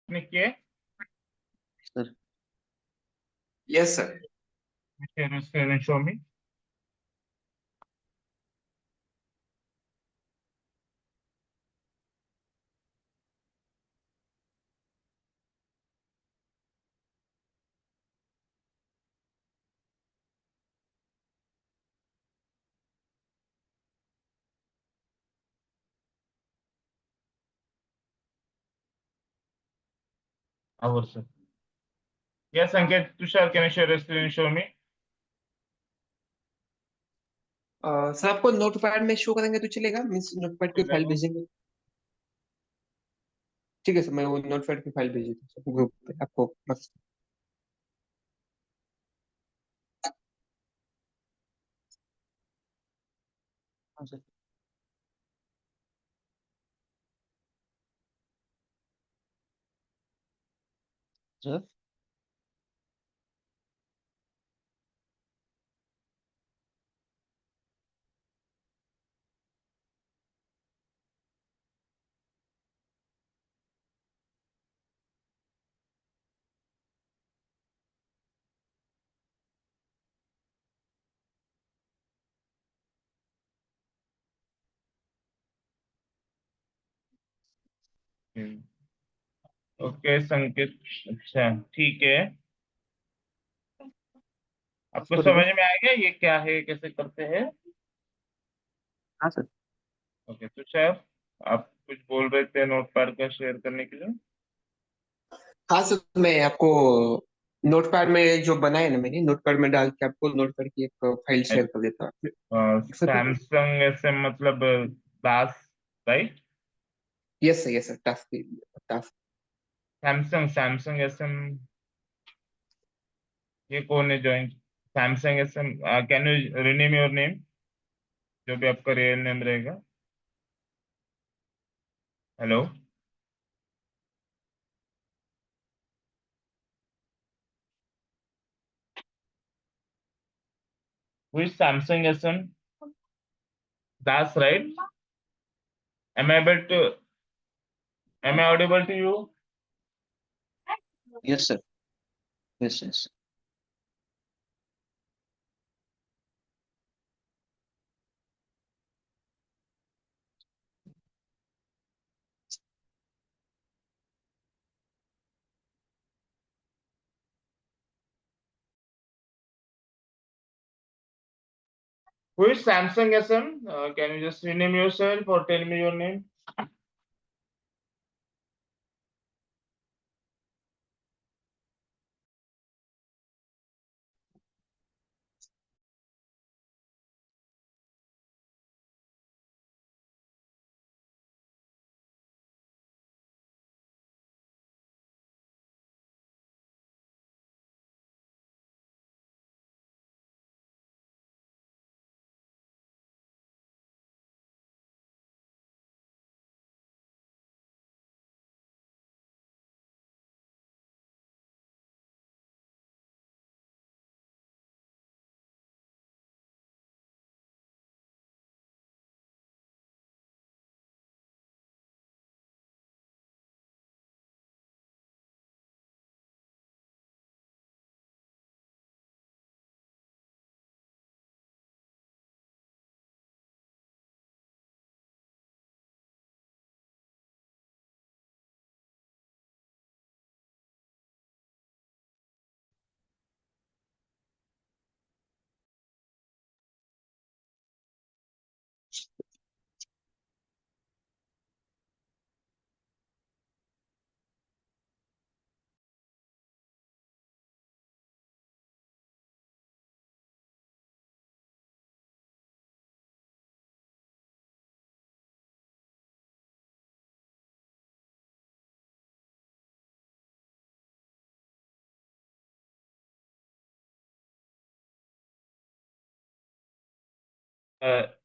Nikkei. Sir. Yes, sir. Share your screen and show me. Our sir. Yes, Ankit. Tushar, can you share your screen and show me? Sir आपको notepad में show करेंगे तो चलेगा, means notepad की file भेजेंगे? ठीक है sir, मैं वो नोटपैड की फाइल भेज देता हूँ ग्रुप पे आपको बस। हाँ सर। सर ओके संकेत, अच्छा ठीक है। आपको सॉरी समझ सर। में आ गया ये क्या है, कैसे करते हैं? हाँ सर। ओके तुषार, आप कुछ बोल रहे थे नोटपैड का शेयर करने के लिए। हाँ सर, मैं आपको नोटपैड में जो बनाया ना मैंने, नोटपैड में डाल के आपको नोटपैड की एक फाइल शेयर कर देता हूँ। एक सेकंड। सैमसंग ऐसे मतलब Das, right? Yes sir, task task. Samsung Samsung S M, ये कौन है join? Samsung S M, can you rename your name, जो भी आपका रियल नेम रहेगा। Hello, who is Samsung SM Das, right? Am I able to, am I audible to you? Yes sir. Yes yes. Who is Samsung SM? Can you just rename yourself or tell me your name?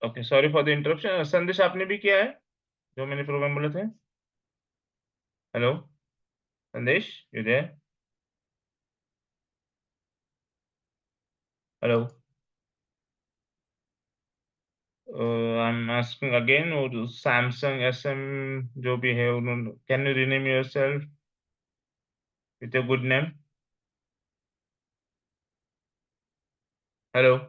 Okay, sorry for the interruption. संदेश आपने भी किया है जो मैंने programme बोले थे? Hello Sandesh, you there? Hello, I am asking again, और सैमसंग SM जो भी है उन्होंने, can you rename yourself? with a good name. Hello.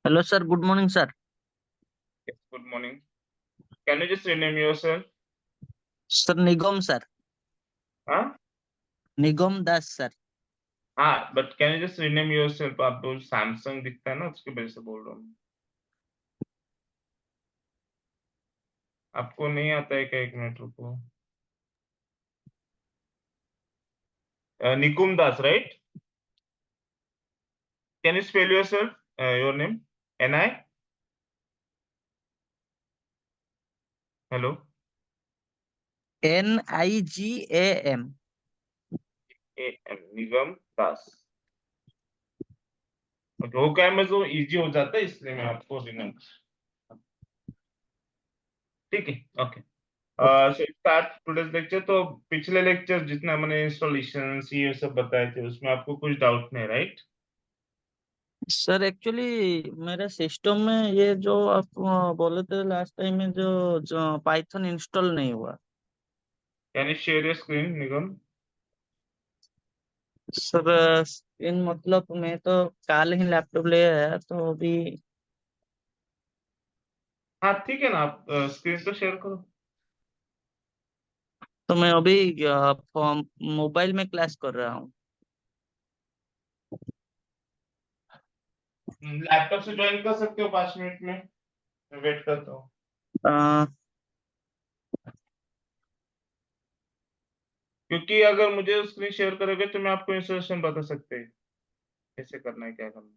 Hello, sir. Good morning, sir. Yes, good morning. Can you just rename yourself? Sir, Nigam, sir. Huh? Nigam Das, sir. हाँ, but can you just rename yourself? आपको Samsung दिखता है ना, उसकी वजह से बोल रहा हूँ. आपको नहीं आता है क्या? एक मिनट रुको. निकुम दास, right? Can you spell yourself? Your name? Ni? Hello. Nigam. Nigam Das. Okay, वो क्या है, मैं तो इजी हो जाता है इसलिए मैं आपको रिमेम्बर. ठीक है, okay. So start today's lecture. तो पिछले लेक्चर जितना मैंने इंस्टॉलेशन ये सब बताए थे उसमें आपको कुछ डाउट नहीं, राइट? सर एक्चुअली मेरे सिस्टम में ये जो आप बोले थे लास्ट टाइम में जो पाइथन इंस्टॉल नहीं हुआ. Can you share your screen, Nigam? Sir इन मतलब मैं तो कल ही लैपटॉप ले आया तो अभी. हाँ ठीक है ना, आप स्क्रीन तो शेयर करो. तो मैं अभी मोबाइल में क्लास कर रहा हूँ. लैपटॉप से ज्वाइन कर सकते हो 5 मिनट में. मैं वेट करता हूँ. अ, क्योंकि अगर मुझे स्क्रीन शेयर करोगे तो मैं आपको इंस्ट्रक्शन बता सकते हैं कैसे करना है, क्या करना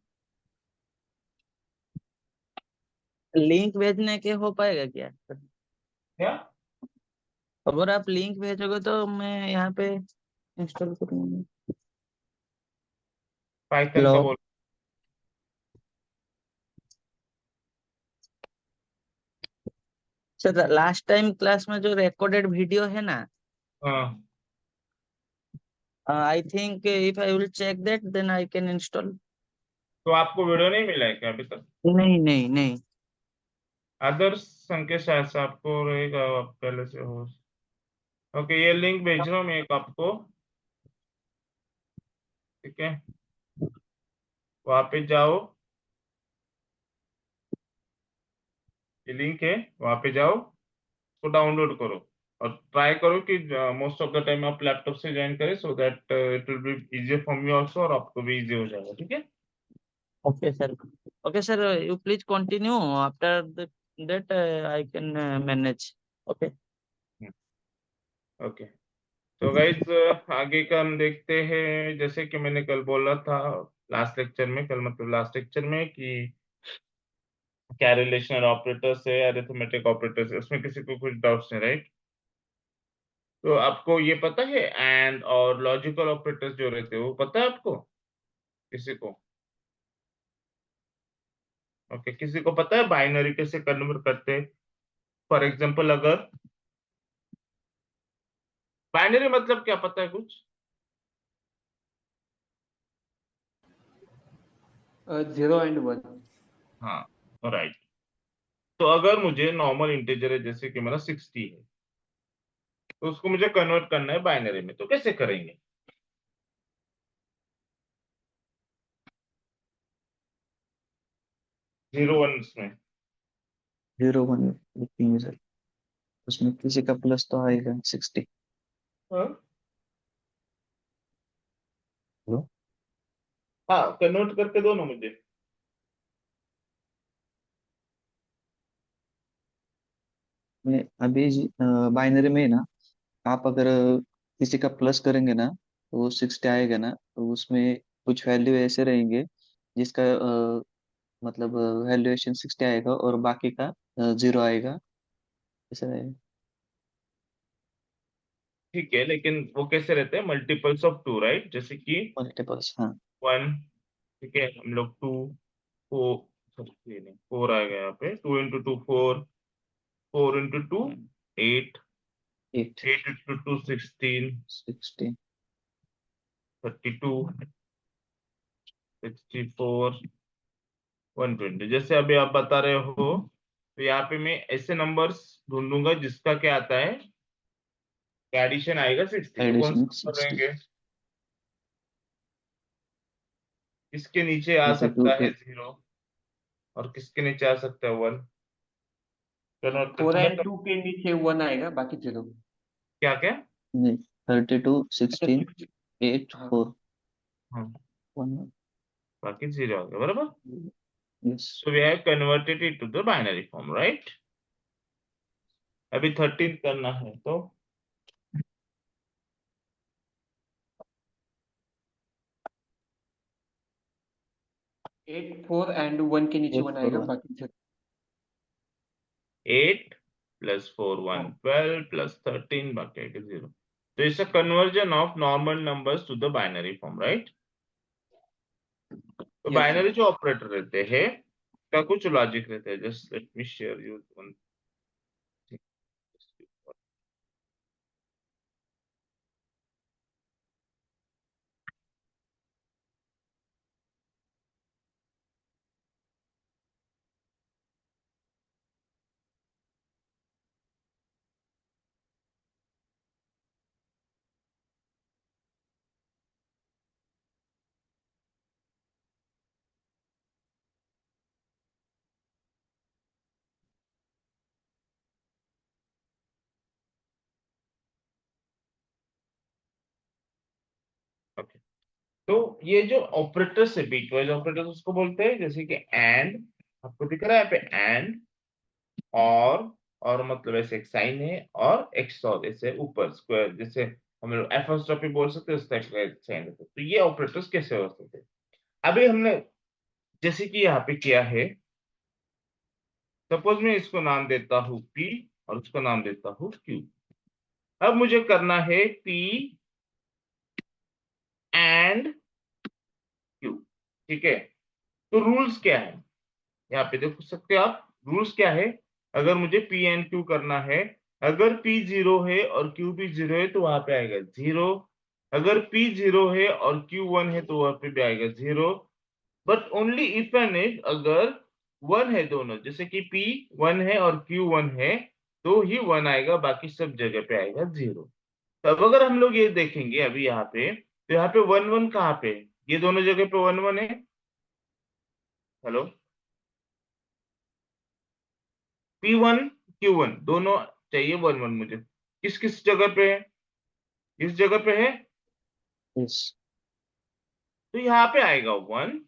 है. लिंक भेजने के हो पाएगा क्या सर? क्या? अगर आप लिंक भेजोगे तो मैं यहाँ पे इंस्टॉल करूँगा. पाइथन का हेलो बोल. सर, लास्ट टाइम क्लास में जो रिकॉर्डेड वीडियो है ना, हाँ, I think if I will check that then I can install. तो आपको वीडियो नहीं मिला है क्या अभी तक? नहीं नहीं नहीं. आदर्श संकेत शायद से आपको रहेगा, आप पहले से हो. ओके, ये लिंक भेज रहा हूँ मैं एक आपको. ठीक है, वहां पे जाओ. ये लिंक है, वहां पे जाओ, उसको डाउनलोड करो. और ट्राई करो कि मोस्ट ऑफ द टाइम आप लैपटॉप से ज्वाइन करें, so that it will be easy for me also, और आपको भी इजी हो जाएगा. ठीक है. Okay sir. Okay sir, you please continue after that I can manage. Okay. Okay. तो गाइज, आगे का हम देखते हैं. जैसे कि मैंने कल बोला था, लास्ट लेक्चर में, कल मतलब लास्ट लेक्चर में, कि क्या रिलेशनल ऑपरेटर्स है, अरिथमेटिक ऑपरेटर्स है, उसमें किसी को कुछ डाउट्स नहीं, राइट? तो आपको ये पता है एंड और लॉजिकल ऑपरेटर्स जो रहते हैं वो पता है आपको? किसी को? ओके, किसी को पता है बाइनरी कैसे कन्वर्ट करते हैं? फॉर एग्जांपल, अगर बाइनरी मतलब क्या, पता है कुछ? 0 and 1. हाँ, राइट. तो अगर मुझे नॉर्मल इंटीजर है, जैसे कि मेरा 60 है, तो उसको मुझे कन्वर्ट करना है बाइनरी में, तो कैसे करेंगे? 0 1 में. 0 1 लिखेंगे सर. उसमें किसी का प्लस तो आएगा 60. हाँ, हेलो. हाँ, कन्वर्ट करके दो ना मुझे. मैं अभी बाइनरी में ही ना, आप अगर किसी का प्लस करेंगे ना तो वो 60 आएगा ना, तो उसमें कुछ वैल्यू ऐसे रहेंगे जिसका मतलब वैल्यूएशन 60 आएगा और बाकी का 0 आएगा. ऐसा है. ठीक है, लेकिन वो कैसे रहते हैं? Multiples of 2, right? जैसे कि मल्टीपल्स, हाँ. 1. ठीक है, हम लोग 2 को ये नहीं, 4 आएगा यहाँ पे। 2 इंटू 2 4, 4 इंटू 2 8, 8 8 इंटू 2 16, 16 32, 64, 120। जैसे अभी आप बता रहे हो, तो यहाँ पे मैं ऐसे नंबर्स ढूंढूंगा जिसका क्या आता है, एडिशन आएगा 60। तो कौन एडिशन से नंबर 60 रहेंगे? किसके नीचे आ 32 सकता है के 0, और किसके नीचे आ सकता है 1? फोर तुम्हें एंड टू के नीचे वन आएगा, बाकी जीरो। क्या क्या? नहीं, 32 अच्छा 16 60। 8 हाँ 4 हाँ, 1 बाकी 0 आ गया, बराबर। Yes. So we have converted it to the binary form, right? अभी 13 करना है तो 8 4 एंड वन के नीचे 8 वन 4 आएगा, 1 बाकी जीरो। 8 plus 4 1 हाँ 12 plus 13 बाकी है 0। तो it's a conversion of normal numbers to the binary form, right? तो यस बाइनरी जो ऑपरेटर रहते हैं का कुछ लॉजिक रहता है। Just let me share you one thing. Okay, तो ये जो ऑपरेटर्स है, बीट वाइज ऑपरेटर्स उसको बोलते हैं, जैसे कि एंड, आपको दिख रहा है यहाँ पे एंड, और मतलब ऐसे एक साइन है, और एक्सॉर ऐसे ऊपर स्क्वायर, जैसे हम लोग एपोस्ट्रोफी बोल सकते हैं, उस टाइप का साइन रहता है। तो ये ऑपरेटर्स कैसे हो सकते हैं? अभी हमने जैसे कि यहाँ पे किया है, सपोज मैं इसको नाम देता हूँ पी और उसको नाम देता हूँ क्यू। अब मुझे करना है पी एंड क्यू, ठीक है? तो रूल्स क्या है, यहाँ पे देख सकते हो आप, रूल्स क्या है। अगर मुझे पी एंड क्यू करना है, अगर पी जीरो है और क्यू भी जीरो है तो वहां पे आएगा जीरो। अगर पी जीरो है और क्यू वन है तो वहां पे भी आएगा zero. But only if and if, अगर वन है दोनों, जैसे कि पी वन है और क्यू वन है, तो ही वन आएगा, बाकी सब जगह पे आएगा जीरो। तो अब अगर हम लोग ये देखेंगे अभी यहाँ पे, तो यहाँ पे वन वन कहाँ पे है? ये दोनों जगह पे वन वन है। Hello, P one Q one दोनों चाहिए वन वन मुझे। किस किस जगह पे है? इस जगह पे है, यस। तो यहाँ पे आएगा वन,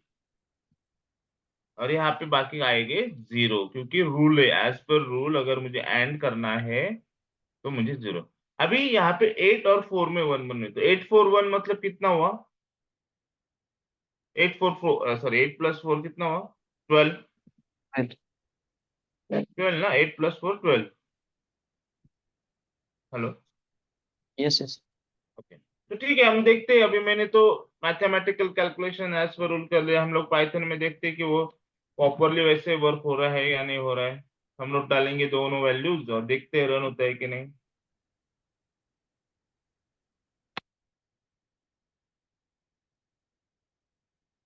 और यहाँ पे बाकी आएंगे जीरो, क्योंकि रूल है, एज पर रूल अगर मुझे एंड करना है तो मुझे जीरो। अभी यहाँ पे 8 और 4 में वन वन है, तो 8 4 1 मतलब कितना हुआ? 8 4 4 सॉरी 8 प्लस 4 कितना हुआ? 12। 12 ना, 8 plus 4 12। Hello, yes yes. Okay. तो ठीक है, हम देखते हैं। अभी मैंने तो mathematical calculation as per rule कर लिया। हम लोग पाइथन में देखते हैं कि वो प्रॉपरली वैसे वर्क हो रहा है या नहीं हो रहा है। हम लोग डालेंगे दोनों वैल्यूज और देखते हैं रन होता है कि नहीं।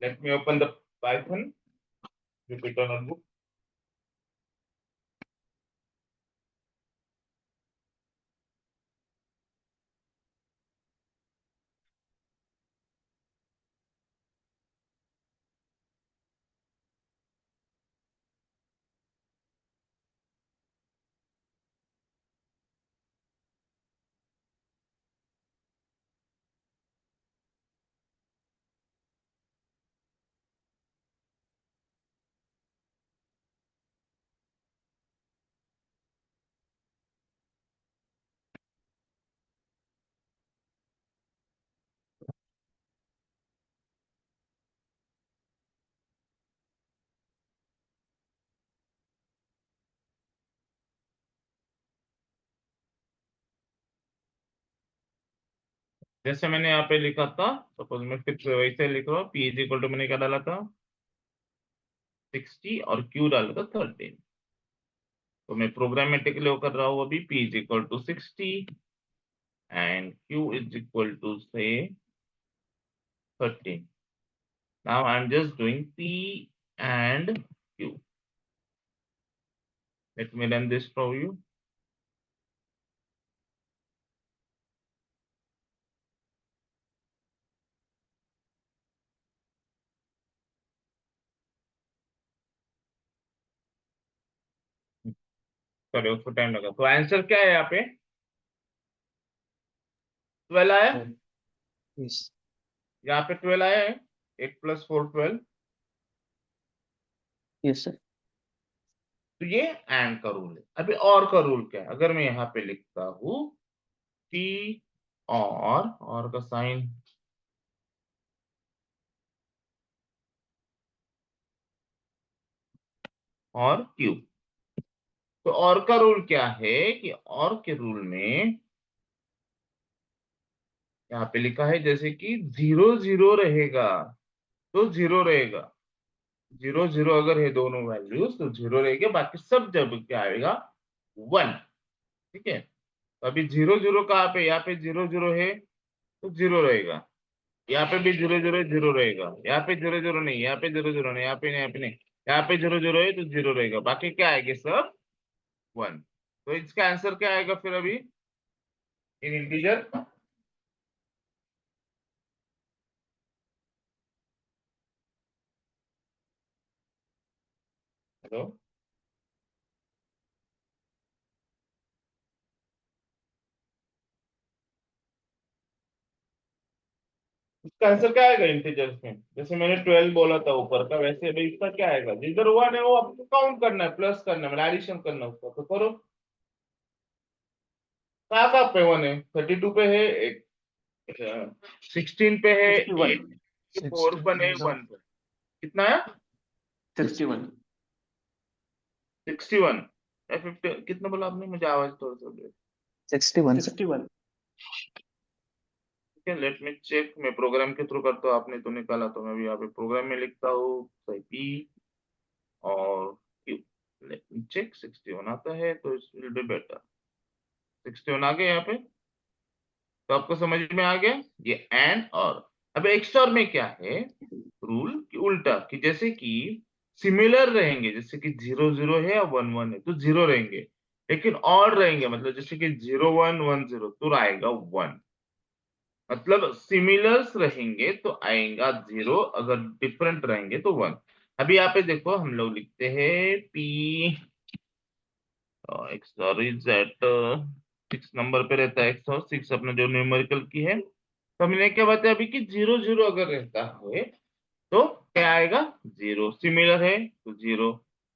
Let me open the Python Jupyter notebook. जैसे मैंने यहाँ पे लिखा था, सपोज मैं फिर से वैसे लिख रहा हूँ, पी इज इक्वल टू मैंने क्या डाला था? 60 और Q डाला था 13। तो मैं प्रोग्रामेटिकली वो कर रहा हूँ अभी, P is equal to 60 and Q is equal to say 13. Now I'm just doing P and Q. Let me run this for you. Sorry, उसको टाइम लगा। तो आंसर क्या है यहाँ पे? 12 आया। यस यहाँ पे 12 आया है। 8 + 4 12। Yes sir. तो ये एंड का रूल है। अभी और का रूल क्या है? अगर मैं यहाँ पे लिखता हूँ टी और का साइन और क्यू। तो और का रूल क्या है कि और के रूल में यहाँ पे लिखा है जैसे कि 0 0 रहेगा तो 0 रहेगा। 0 0 अगर है दोनों वैल्यूज तो 0 रहेगा, बाकी सब जब क्या आएगा 1। ठीक है। तो अभी 0 0 कहाँ पे? यहाँ पे 0 0 है तो 0 रहेगा। यहाँ पे भी 0 0 0 रहेगा। यहाँ पे 0 0 नहीं, यहाँ पे 0 0 नहीं, यहाँ पे नहीं, यहाँ पे नहीं। यहाँ पे 0 0 है तो 0 रहेगा, बाकी क्या आएगा सब 1। तो इसका आंसर क्या आएगा फिर अभी इन इंटीजर? हेलो, इसका आंसर क्या आएगा इंटीजर्स में? जैसे मैंने 12 बोला था ऊपर का, वैसे अभी इसका क्या आएगा? जिधर 1 है वो आपको काउंट करना है, प्लस करना है, मतलब एडिशन करना है उसका। तो करो। कहाँ कहाँ पे 1 है? 32 पे है एक, 16 पे है 61 8, 4 पर है 1 पे। कितना है? 61 61 या 50? कितना बोला आपने? मुझे आवाज थोड़ा सा दे। 61 सर। 61 ठीक है, लेट मी चेक। मैं प्रोग्राम के थ्रू करता हूँ, आपने तो निकाला, तो मैं भी यहाँ पे प्रोग्राम में लिखता हूँ पी और क्यू। Let me check. 61 आता है तो इट विल बी बेटर। 61 आ गया यहाँ पे। तो आपको समझ में आ गया ये एंड और। अब एक्सऑर में क्या है रूल कि उल्टा, कि जैसे कि सिमिलर रहेंगे, जैसे कि 0 0 है या 1 1 है तो 0 रहेंगे, लेकिन और रहेंगे मतलब जैसे कि 0 1 1 0 तो आएगा 1। मतलब सिमिलर्स रहेंगे तो आएगा 0, अगर डिफरेंट रहेंगे तो 1। अभी यहाँ पे देखो हम लोग लिखते हैं P XOR is at 6 number पे रहता है। एक्सऑर 6 अपना जो न्यूमेरिकल की है। तो हमने क्या बताया अभी कि 0 0 अगर रहता है तो क्या आएगा? 0 सिमिलर है तो 0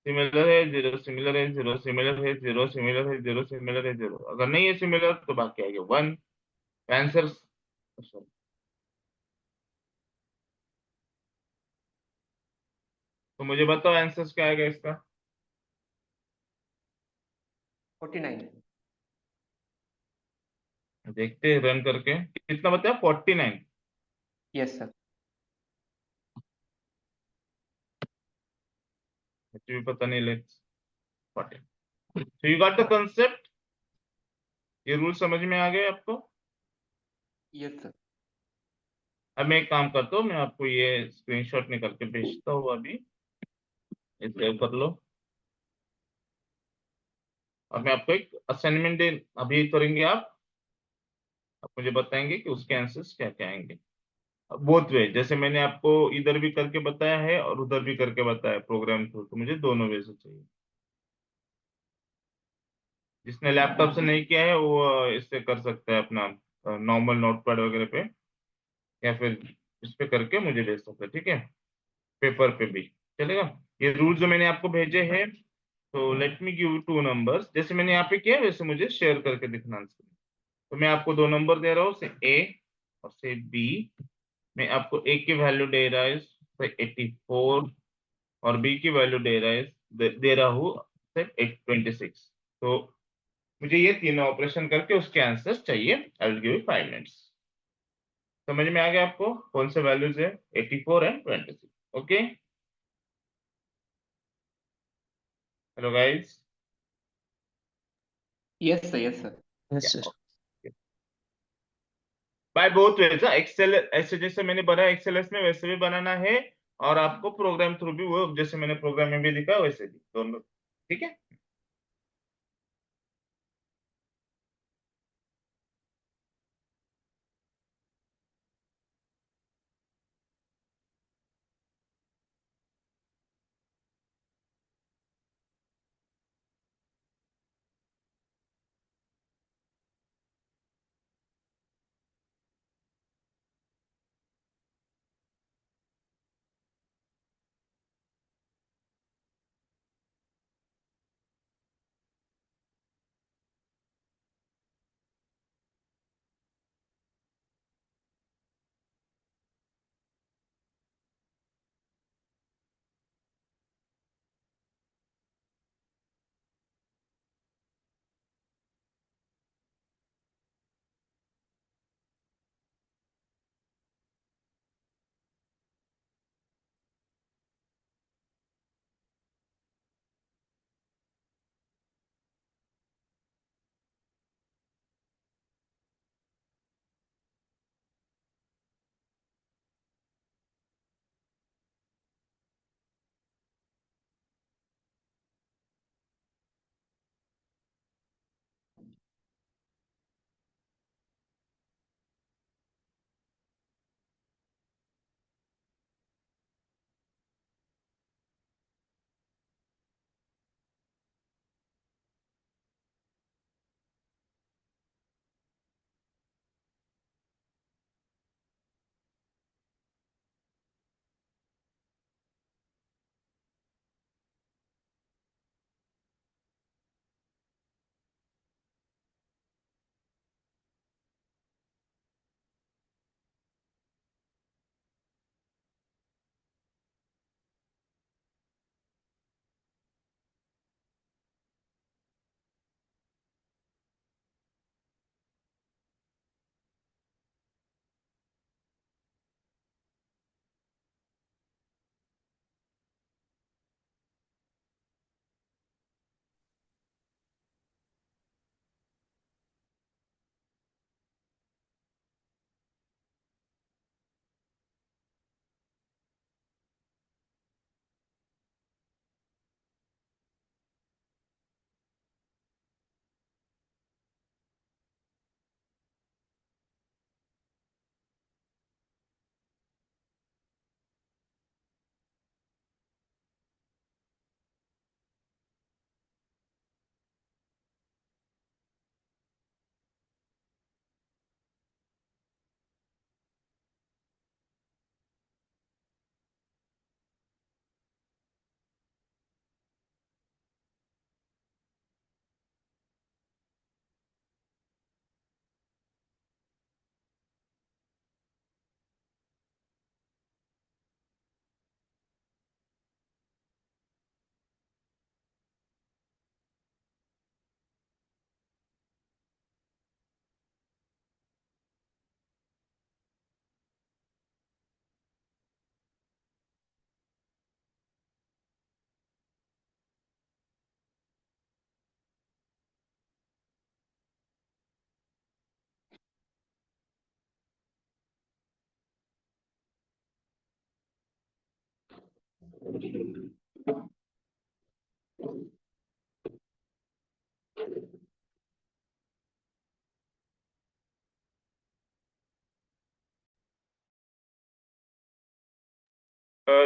सिमिलर है, 0 सिमिलर है, 0 सिमिलर है, 0 सिमिलर है, 0 सिमिलर है, 0 अगर नहीं है सिमिलर तो बाकी आएगा 1। आंसर। तो मुझे बताओ आंसर क्या आएगा इसका? 49 देखते हैं रन करके। कितना बताया? 49। Yes sir. मुझे भी पता नहीं, लेट्स 14। तो यू गॉट द कंसेप्ट? ये रूल समझ में आ गए आपको? Yes sir. अब मैं एक काम करता हूँ, मैं आपको ये स्क्रीनशॉट निकाल के भेजता हूँ अभी। ये सेव कर लो। अब मैं आपको एक असाइनमेंट दे, अभी करेंगे आप मुझे बताएंगे कि उसके आंसर्स क्या क्या आएंगे। बोथ वे, जैसे मैंने आपको इधर भी करके बताया है और उधर भी करके बताया प्रोग्राम थ्रू, तो मुझे दोनों वे से चाहिए। जिसने लैपटॉप से नहीं किया है वो इससे कर सकता है अपना नॉर्मल नोटपैड वगैरह पे, या फिर इस पे करके मुझे भेज सकता है। ठीक है, पेपर पे भी चलेगा। ये रूल जो मैंने आपको भेजे हैं, तो लेट मी गिव 2 नंबर्स। जैसे मैंने यहाँ पे किया वैसे मुझे शेयर करके दिखना screen। तो मैं आपको 2 नंबर दे रहा हूँ, से ए और से बी। मैं आपको ए की वैल्यू दे रहा है से 84 और बी की वैल्यू दे रहा है दे रहा हूँ से 26। तो मुझे ये तीनों ऑपरेशन करके उसके आंसर्स चाहिए। I will give you 5 minutes. समझ में आ गया आपको कौन से वैल्यूज है 84 and 26? Okay. Hello guys. Yes sir, yes sir. Yes sir. By both ways, excel ऐसे जैसे मैंने बनाया एक्सेल में वैसे भी बनाना है, और आपको प्रोग्राम थ्रू भी वो जैसे मैंने प्रोग्राम में भी दिखा वैसे भी दोनों। ठीक है।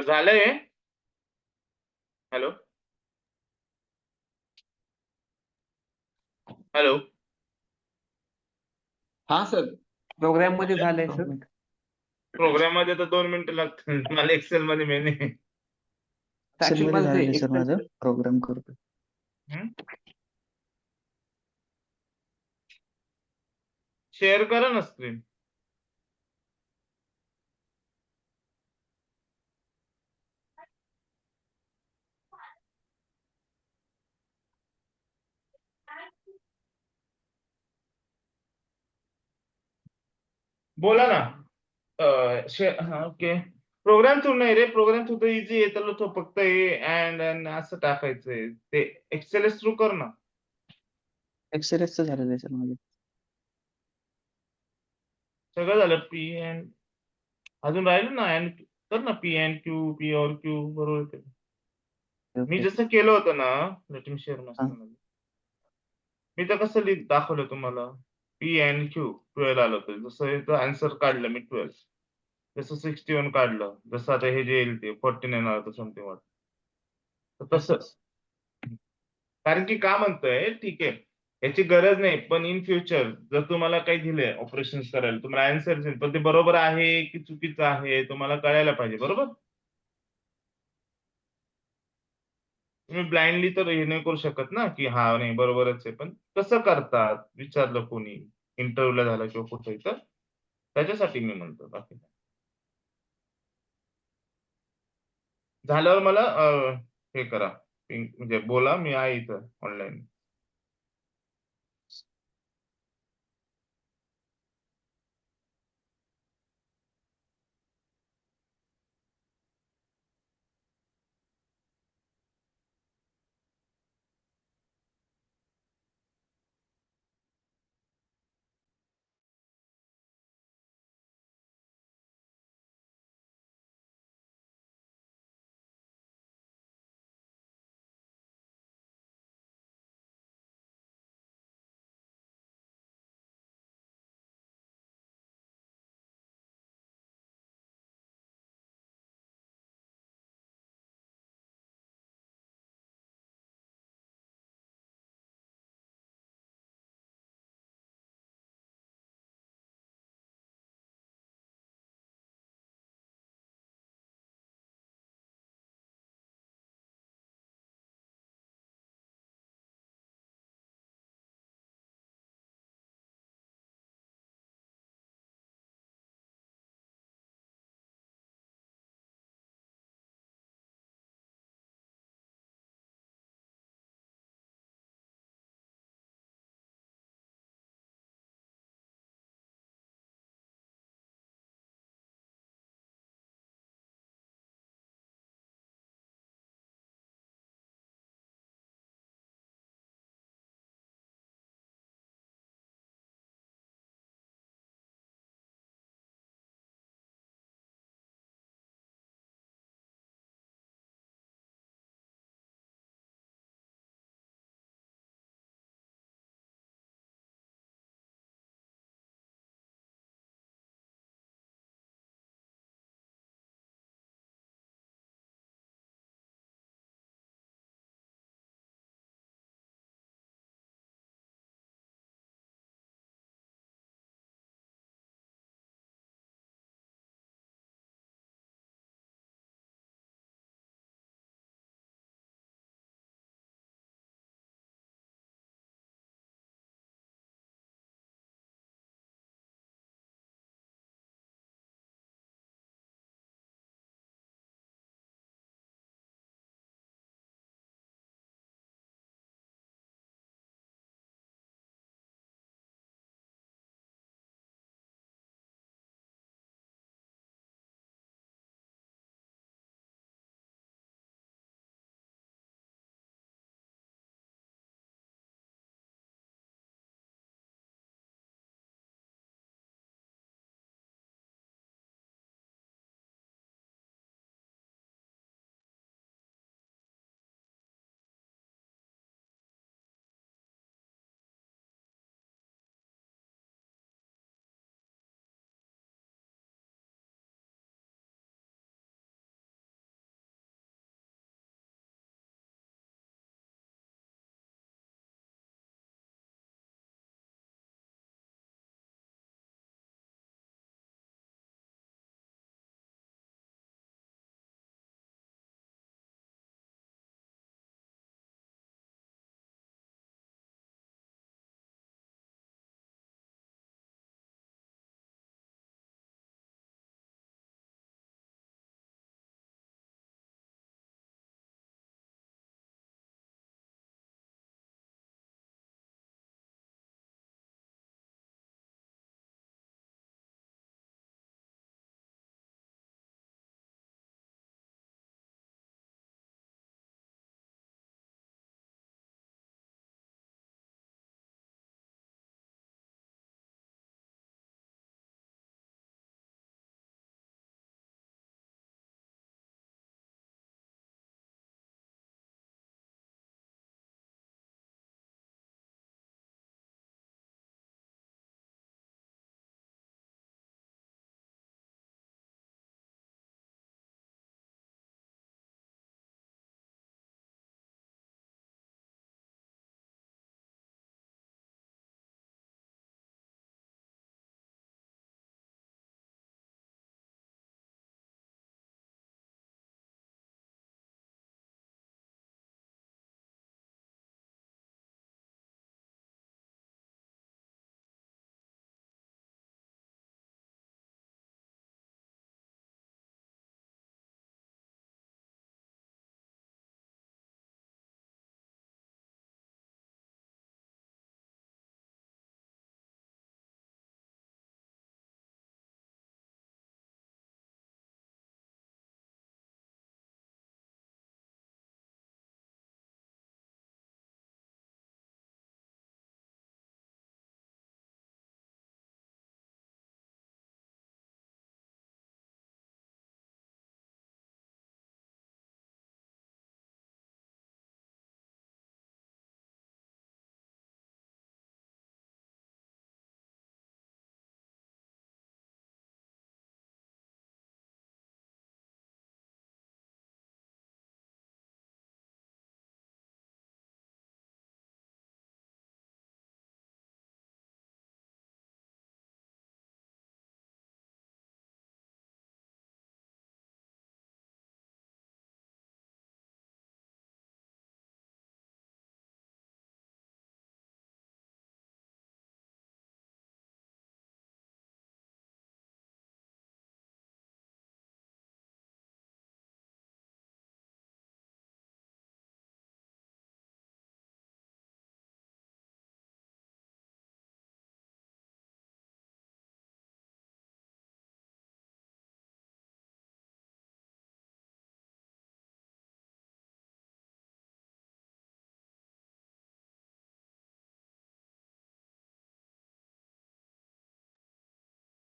झालंय. हॅलो. हॅलो. हा सर, प्रोग्राम मध्ये झालंय सर. प्रोग्राम मध्ये तर 2 मिनिटं लागतील मला एक्सेल मध्ये मेने. एक्सेल ऍक्च्युली मध्ये मला ते झालेलं सर, माझं एक्सेल. प्रोग्राम करतो. शेअर करा ना स्क्रीन. बोला ना. हा, ओके. प्रोग्राम नाही रे, प्रोग्राम तर इझी आहे, त्याला तो फक्त हे अँड असं टाकायचंय. ते एक्सेल थ्रू कर ना. एक्सएलएसचं झालं त्याच्यामध्ये. सगळं झालं. पी एन अजून राहिलं ना, एन कर ना, पी एन क्यू, पी और क्यू बरोबर ते. मी ओके. जसं केलं होतं ना, लेट मी शेअर हां. मस्त. मी तर कसं दाखवलं तुम्हाला, पी एन क्यू 12 आलं होतं. जसं इथं आन्सर काढलं मी 12, जसं 61 काढलं, जसं आता हे जे येईल ते 49 आलं होतं समथिंग वाटतं. तर तसंच. कारण की का म्हणतोय, ठीक आहे, याची गरज नाही, पण इन फ्युचर जर तुम्हाला काही दिलंय ऑपरेशन करायला, तुम्हाला आन्सर देईल, पण ते बरोबर आहे की चुकीचं आहे तुम्हाला कळायला पाहिजे, बरोबर. तुम्ही ब्लाइंडली तर हे नाही करू शकत ना, की हा नाही बरोबरच आहे. पण कसं करतात विचारलं कोणी इंटरव्ह्यूला झालं किंवा कुठे, तर त्याच्यासाठी मी म्हणतो, बाकी नाही. झाल्यावर मला हे करा, म्हणजे बोला, मी आहे इथं ऑनलाईन.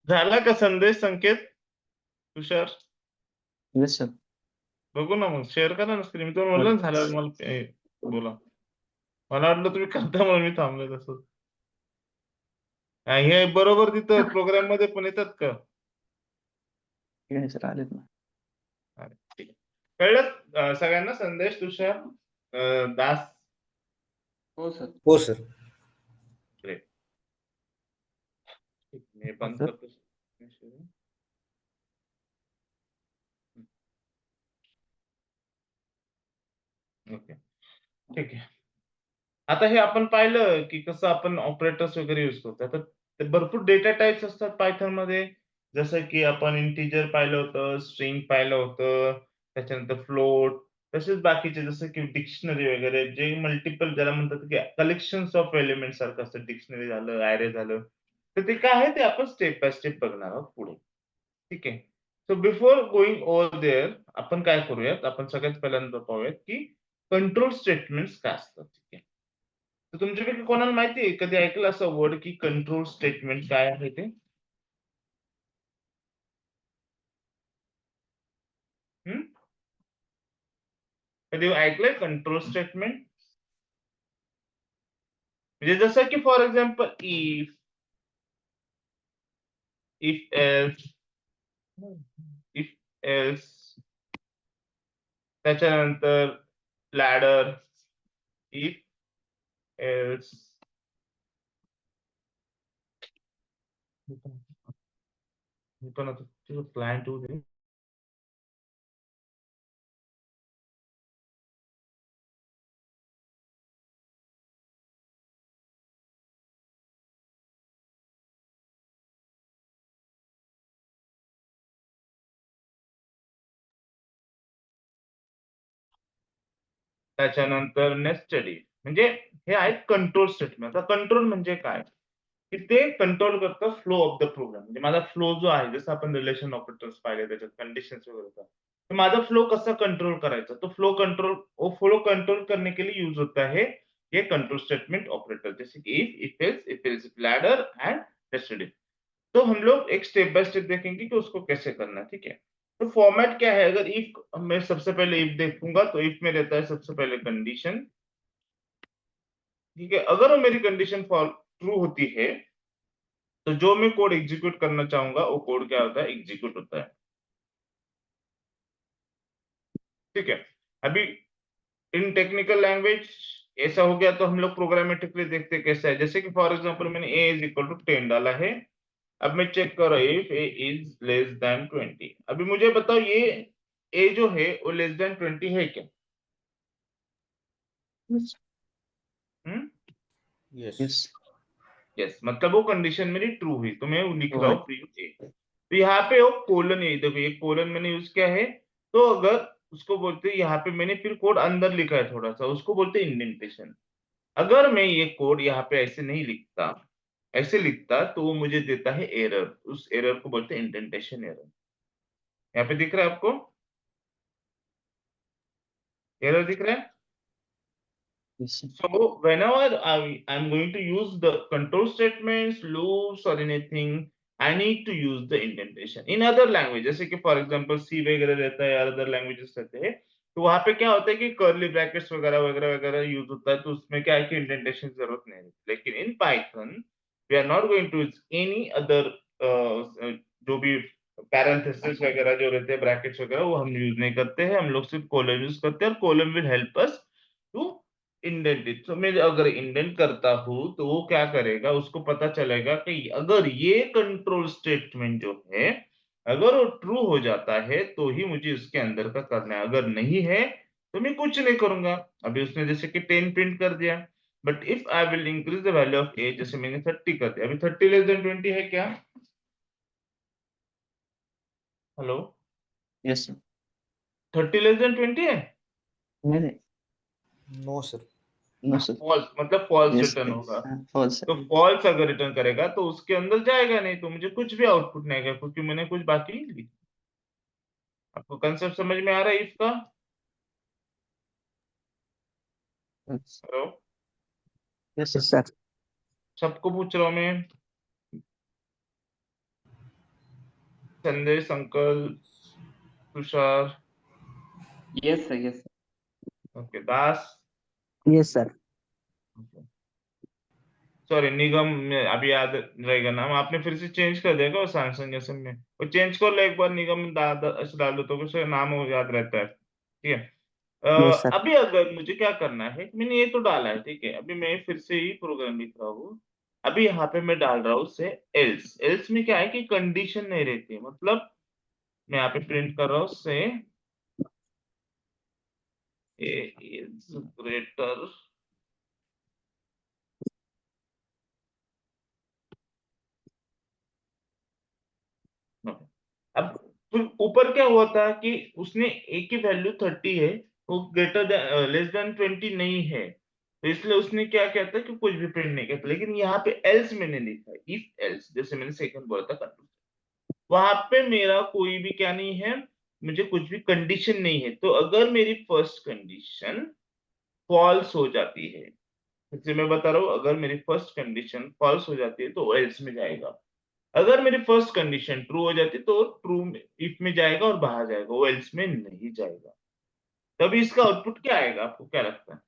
झाला का संदेश संकेत तुषार? Yes sir. बघू ना मग, शेअर करा ना स्क्रीन. तुम्ही म्हणलं ना झाल्यावर मला बोला. मला वाटलं तुम्ही करता म्हणून मी थांबलो तसं. हे बरोबर तिथं प्रोग्राम मध्ये पण येतात का? सर आलेत ना. अरे, ठीक आहे. कळलं सगळ्यांना संदेश तुषार दास? हो सर. हो सर. ग्रेट. ठीक, मी बंद सर. करतो. ओके, ठीक आहे. आता हे आपण पाहिलं की कसं आपण ऑपरेटर्स वगैरे युज करतो. आता ते भरपूर डेटा टाइप्स असतात पायथन मध्ये. जसं की आपण इंटिजर पाहिलं होतं, स्ट्रिंग पाहिलं होतं, त्याच्यानंतर फ्लोट, तसेच बाकीचे जसं की डिक्शनरी वगैरे, जे मल्टिपल ज्याला म्हणतात की कलेक्शन्स ऑफ एलिमेंट सारखं असतं. डिक्शनरी झालं, ॲरे झालं. तर ते काय आहे ते आपण स्टेप बाय स्टेप बघणार आहोत पुढे. ठीक आहे. So before going over there, आपण काय करूयात, आपण सगळ्यात पहिल्यांदा पाहूयात की कंट्रोल स्टेटमेंट्स काय असतात. ठीक आहे. तर तुमच्यापैकी कोणाला माहिती आहे, कधी ऐकलं असं वर्ड की कंट्रोल स्टेटमेंट काय आहे ते? हम्म? कधी ऐकलंय कंट्रोल स्टेटमेंट? म्हणजे जसं की for example if else, if else, त्याच्यानंतर लॅडर, इफ एल्स, मी पण आता क्लायंट होऊ. त्याच्यानंतर नेस्टेड इफ, म्हणजे हे आहेत कंट्रोल स्टेटमेंट. आता कंट्रोल म्हणजे काय, की ते कंट्रोल करतं फ्लो ऑफ द प्रोग्राम. म्हणजे माझा फ्लो जो आहे, जसं आपण रिलेशन ऑपरेटर्स पाहिले त्याच्यात कंडिशन्स वगैरे होतात, तर माझा फ्लो कसा कंट्रोल करायचा, तो फ्लो कंट्रोल करने के लिए यूज होता है ये कंट्रोल स्टेटमेंट ऑपरेटर, जैसे कि if else if ladder and nested if. तो हम लोग एक स्टेप बाय स्टेप देखेंगे कि उसको कैसे करना है. ठीक है. तो फॉर्मेट क्या है, अगर इफ मैं सबसे पहले इफ देखूंगा तो इफ में रहता है सबसे पहले कंडीशन. ठीक है. अगर वो मेरी कंडीशन फॉल ट्रू होती है, तो जो मैं कोड एग्जीक्यूट करना चाहूंगा वो कोड क्या होता है, एग्जीक्यूट होता है. ठीक है. अभी इन टेक्निकल लैंग्वेज ऐसा हो गया तो हम लोग प्रोग्रामेटिकली देखते कैसा है. जैसे कि फॉर एग्जांपल मैंने a इज इक्वल टू 10 डाला है. अब मैं चेक कर रहा हूँ if a is less than 20. अभी मुझे बताओ ये a जो है वो लेस देन 20 है क्या? हम्म? यस. यस. यस, मतलब वो कंडीशन मेरी ट्रू हुई, तो मैं लिख रहा हूँ Right. प्रिंट ए. तो यहाँ पे वो कोलन है, देखो ये कोलन मैंने यूज किया है. तो अगर उसको बोलते हैं, यहाँ पे मैंने फिर कोड अंदर लिखा है थोड़ा सा, उसको बोलते हैं इंडेंटेशन. अगर मैं ये कोड यहाँ पे ऐसे नहीं लिखता, ऐसे लिखता, तो वो मुझे देता है एरर. उस एरर को बोलते हैं इंडेंटेशन एरर. यहाँ पे दिख रहा है आपको एरर दिख रहा है? Yes. So whenever I'm going to use the control statements, loops or anything, I need to use the indentation. In other language, जैसे कि फॉर एग्जांपल सी वगैरह रहता है या अदर लैंग्वेजेस रहते हैं, तो वहां पे क्या होता है कि कर्ली ब्रैकेट्स वगैरह वगैरह वगैरह यूज होता है, तो उसमें क्या है कि इंडेंटेशन की जरूरत नहीं रहती. लेकिन in Python we are not going to use any other, जो भी पैरेंथेसिस वगैरह जो रहते हैं, ब्रैकेट्स वगैरह, वो हम यूज नहीं करते हैं. हम लोग सिर्फ कोलन यूज करते हैं, और colon will help us to indent it. तो मैं अगर इंडेंट करता हूं तो वो क्या करेगा, उसको पता चलेगा कि अगर ये कंट्रोल स्टेटमेंट जो है, अगर वो ट्रू हो जाता है तो ही मुझे इसके अंदर का करना है, अगर नहीं है तो मैं कुछ नहीं करूंगा. अभी उसने जैसे कि 10 प्रिंट कर दिया, but if I will increase the value of A, जैसे मैंने 30 कर दिया. अभी 30 लेस देन 20 है क्या? Hello? Yes sir. 30 less than 20 है? नहीं नहीं. No sir. No sir. False, मतलब फॉल्स Yes. रिटर्न होगा. False. तो फॉल्स अगर रिटर्न करेगा तो उसके अंदर जाएगा नहीं, तो मुझे कुछ भी आउटपुट नहीं आएगा, क्योंकि मैंने कुछ बाकी नहीं लिखा. आपको कंसेप्ट समझ में आ रहा है इसका? Yes. Hello? Yes sir. Sir. सबको पूछ रहा हूँ मैं. Sandesh, uncle, Tushar, yes sir, yes okay, Das, yes sir. Sorry Nigam में अभी याद रहेगा नाम, आपने फिर से चेंज कर देगा वो सैमसंग एसएम में, वो चेंज कर लो एक बार, निगम ऐसे डाल दो तो कुछ नाम वो याद रहता है, ठीक है। Yes sir. अभी अगर मुझे क्या करना है, मैंने ये तो डाला है, ठीक है, अभी मैं फिर से ही प्रोग्राम लिख रहा हूँ। अभी यहाँ पे मैं डाल रहा हूँ से एल्स, एल्स में क्या है कि कंडीशन नहीं रहती है, मतलब मैं यहाँ पे प्रिंट कर रहा हूँ से ए इज ग्रेटर, अब फिर ऊपर क्या हुआ था कि उसने ए की वैल्यू 30 है, वो ग्रेटर लेस देन 20 नहीं है, तो इसलिए उसने क्या किया था कि कुछ भी प्रिंट नहीं किया था। लेकिन यहाँ पे एल्स मैंने लिखा है, इफ एल्स, जैसे मैंने सेकंड बोला था कंडीशन, वहां पे मेरा कोई भी क्या नहीं है, मुझे कुछ भी कंडीशन नहीं है। तो अगर मेरी फर्स्ट कंडीशन फॉल्स हो जाती है, जैसे मैं बता रहा हूँ, अगर मेरी फर्स्ट कंडीशन फॉल्स हो जाती है तो एल्स में जाएगा, अगर मेरी फर्स्ट कंडीशन ट्रू हो जाती तो ट्रू इफ में जाएगा और बाहर जाएगा, वो एल्स में नहीं जाएगा। तभी इसका आउटपुट क्या आएगा, आपको क्या लगता है?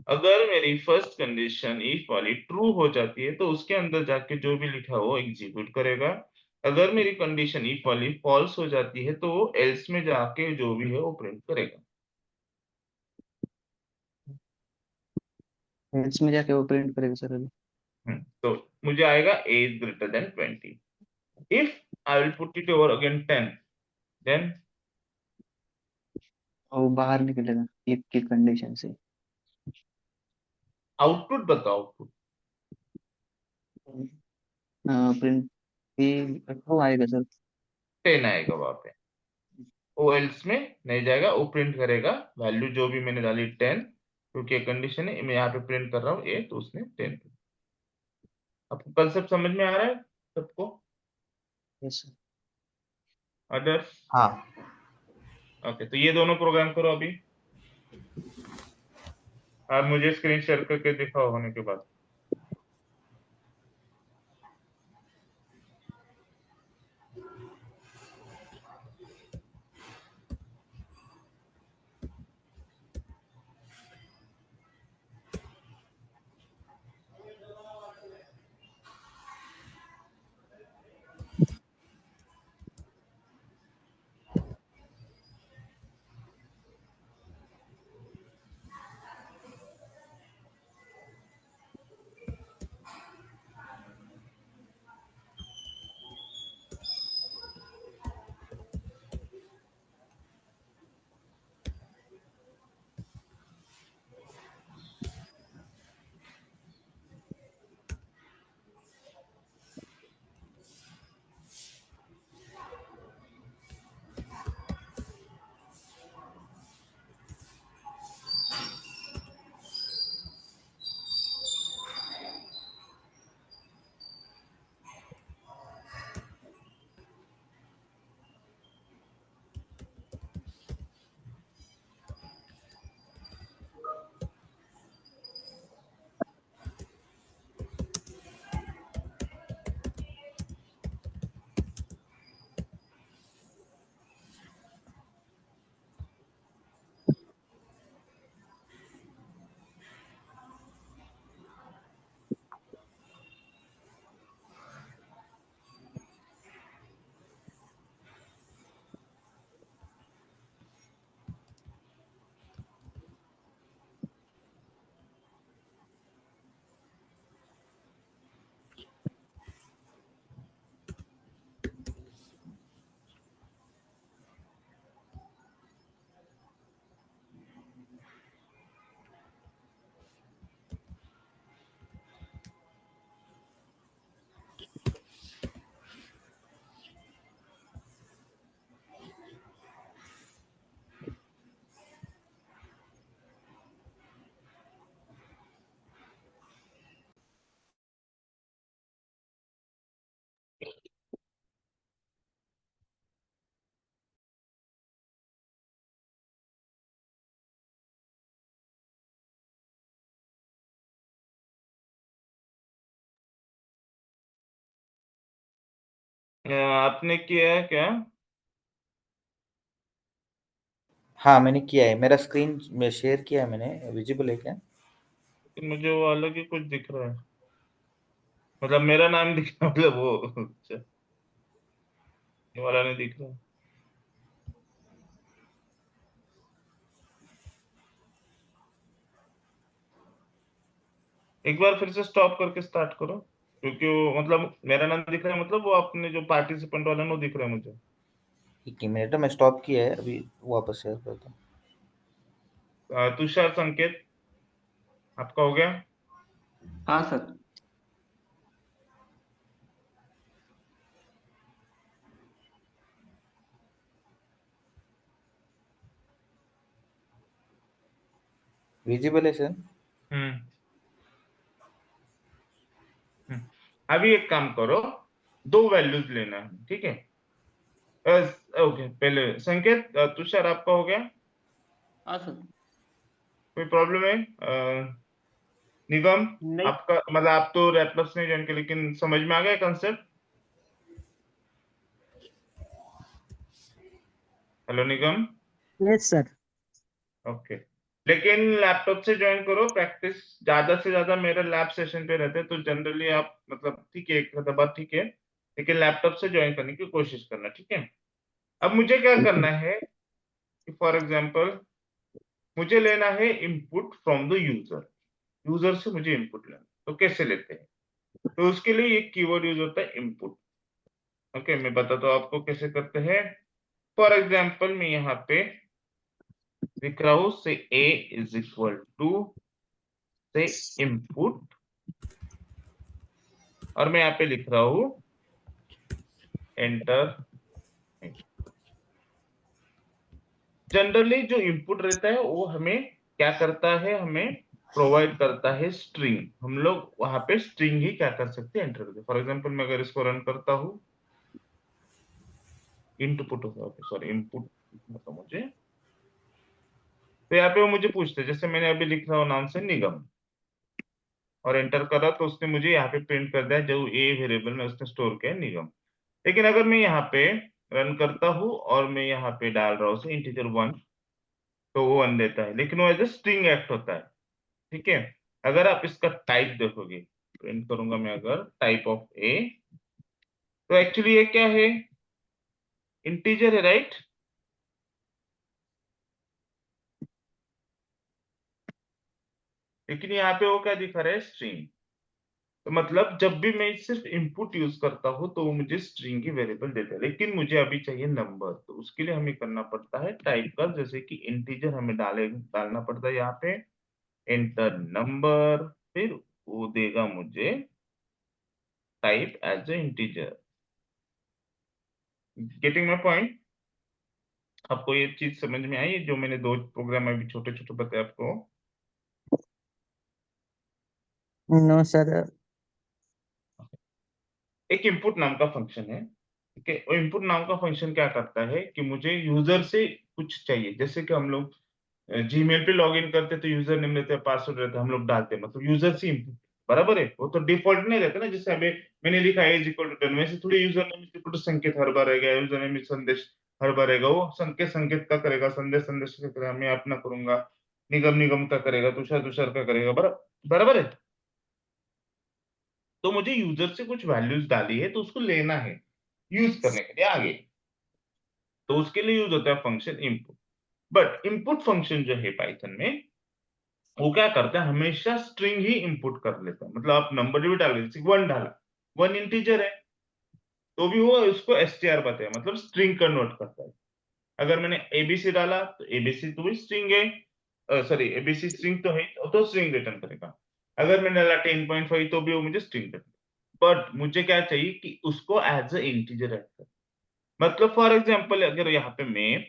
अगर मेरी फर्स्ट कंडीशन इफ वाली ट्रू हो जाती है तो उसके अंदर जाके जो भी लिखा है वो एग्जीक्यूट करेगा। अगर मेरी कंडीशन इफ वाली फॉल्स हो जाती है तो वो एल्स में जाके जो भी है वो प्रिंट करेगा। एल्स में जाके वो प्रिंट करेगा सर अभी। तो मुझे आएगा A is greater than 20, if I will put it over again 10, then और वो बाहर निकलेगा इफ की कंडीशन से। आउटपुट बताओ, आउटपुट प्रिंट भी वो आएगा सर। 10 आएगा वहां पे, वो एल्स में नहीं जाएगा, वो प्रिंट करेगा वैल्यू जो भी मैंने डाली 10, क्योंकि कंडीशन है, मैं यहाँ पे प्रिंट कर रहा हूँ ए, तो उसने 10। आपको कंसेप्ट समझ में आ रहा है सबको? Yes sir. अदर्स? हाँ। ओके, तो ये दोनों प्रोग्राम करो अभी, आप मुझे स्क्रीन शेयर करके दिखाओ होने के बाद। आपने किया है क्या? हाँ मैंने किया है, मेरा स्क्रीन में शेयर किया है मैंने, विजिबल है क्या? लेकिन मुझे वो अलग ही कुछ दिख रहा है, मतलब मेरा नाम दिख रहा है, मतलब वो अच्छा, ये वाला नहीं दिख रहा। एक बार फिर से स्टॉप करके स्टार्ट करो, क्योंकि वो मतलब मेरा नाम दिख रहा है, मतलब वो आपने जो पार्टिसिपेंट वाला है वो दिख रहा है मुझे। एक ही मिनट, मैं स्टॉप किया है अभी, वापस शेयर करता हूँ। तुषार संकेत, आपका हो गया? हाँ सर। विजिबल है सर? हम्म। हम्म। अभी एक काम करो, दो वैल्यूज लेना है, ठीक है? ओके, पहले संकेत, तुषार आपका हो गया? हाँ सर। कोई प्रॉब्लम है? निगम, नहीं। आपका मतलब आप तो रैपलर्स नहीं जान के, लेकिन समझ में आ गया concept? Hello Nigam. Yes sir. Okay, लेकिन लैपटॉप से ज्वाइन करो, प्रैक्टिस ज्यादा से ज्यादा मेरे लैब सेशन पे रहते हैं, तो जनरली आप मतलब ठीक है, एक आधा बार ठीक है, लेकिन लैपटॉप से ज्वाइन करने की कोशिश करना, ठीक है? अब मुझे क्या करना है कि फॉर एग्जांपल मुझे लेना है input from the user, user से मुझे इनपुट लेना, तो कैसे लेते हैं? तो उसके लिए एक कीवर्ड यूज होता है इनपुट। ओके, मैं बताता हूँ आपको कैसे करते हैं। फॉर एग्जांपल मैं यहाँ पे लिख रहा हूँ से a इज इक्वल टू से इनपुट, और मैं यहाँ पे लिख रहा हूँ एंटर। जनरली जो इनपुट रहता है वो हमें क्या करता है, हमें प्रोवाइड करता है स्ट्रिंग। हम लोग वहां पे स्ट्रिंग ही क्या कर सकते हैं, एंटर करते। फॉर एग्जांपल मैं अगर इसको रन करता हूँ, इनपुट, सॉरी इनपुट मतलब मुझे, तो यहाँ पे वो मुझे पूछते हैं, जैसे मैंने अभी लिख रहा हूँ नाम से निगम, और एंटर करा तो उसने मुझे यहाँ पे प्रिंट कर दिया जो ए वेरिएबल में उसने स्टोर किया है, निगम। लेकिन अगर मैं यहाँ पे रन करता हूँ और मैं यहाँ पे डाल रहा हूँ इंटीजर 1, तो वो 1 देता है, लेकिन वो एज ए स्ट्रिंग एक्ट होता है, ठीक है? अगर आप इसका टाइप देखोगे, प्रिंट करूंगा मैं अगर टाइप ऑफ ए, तो एक्चुअली ये क्या है, इंटीजर है, राइट? लेकिन यहाँ पे वो क्या दिखा रहा है, स्ट्रिंग। तो मतलब जब भी मैं सिर्फ इनपुट यूज करता हूँ तो वो मुझे स्ट्रिंग की वेरिएबल देता है, लेकिन मुझे अभी चाहिए नंबर, तो उसके लिए हमें करना पड़ता है टाइप का, जैसे कि इंटीजर हमें डालना पड़ता है यहाँ पे, एंटर नंबर, फिर वो देगा मुझे type as a integer. Getting my point? आपको ये चीज समझ में आई जो मैंने दो प्रोग्राम अभी छोटे छोटे बताए आपको? No sir. एक इनपुट नाम का फंक्शन है, ठीक है? और इनपुट नाम का फंक्शन क्या करता है कि मुझे यूजर से कुछ चाहिए, जैसे कि हम लोग जीमेल पे लॉग इन करते तो यूजर नेम रहता है, पासवर्ड रहता है, हम लोग डालते हैं, मतलब यूजर से इनपुट, बराबर है? वो तो डिफॉल्ट नहीं रहता ना, जैसे हमें मैंने लिखा है इज इक्वल टू 10, वैसे थोड़ी user name is equal to Sanket हर बार रहेगा, यूजर नेम संदेश हर बार रहेगा, वो संकेत संकेत का करेगा, संदेश संदेश का करेगा, मैं अपना करूंगा, निगम निगम का करेगा, तुषार तुषार का करेगा, बराबर है? तो मुझे यूजर से कुछ वैल्यूज डाली है, तो उसको लेना है यूज करने के लिए आगे, तो उसके लिए यूज होता है function input. But input function जो है पाइथन में, वो क्या करता है, हमेशा स्ट्रिंग ही इंपुट कर लेता है। मतलब आप नंबर भी डाल, जैसे 1 डाला, 1 इंटीजर है, तो भी वो उसको एसटीआर बताया, मतलब स्ट्रिंग कन्वर्ट करता है। अगर मैंने एबीसी डाला तो एबीसी तो भी स्ट्रिंग है, सॉरी एबीसी स्ट्रिंग तो है, तो स्ट्रिंग रिटर्न करेगा। अगर मैंने डाला 10.5 तो भी वो मुझे स्ट्रिंग रिटर्न। बट मुझे क्या चाहिए कि उसको एज ए इंटीजर रखकर, मतलब फॉर एग्जाम्पल अगर यहाँ पे मैं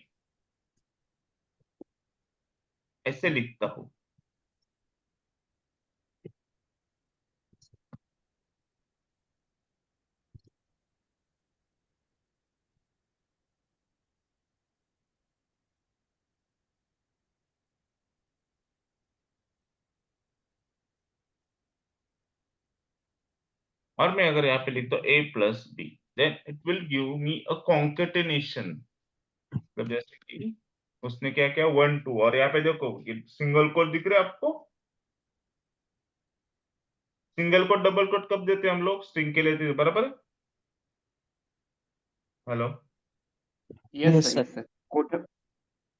ऐसे लिखता हूँ, और मैं अगर यहाँ पे लिखता हूँ a plus B, then it will give me a concatenation. मतलब जैसे कि उसने क्या किया 1 2, और यहाँ पे देखो सिंगल कोट दिख रहे हैं आपको? सिंगल कोट डबल कोट कब देते हैं हम लोग? स्ट्रिंग के लिए देते हैं, बराबर है? Hello, yes Yes, sir, sir. Yes sir, quote.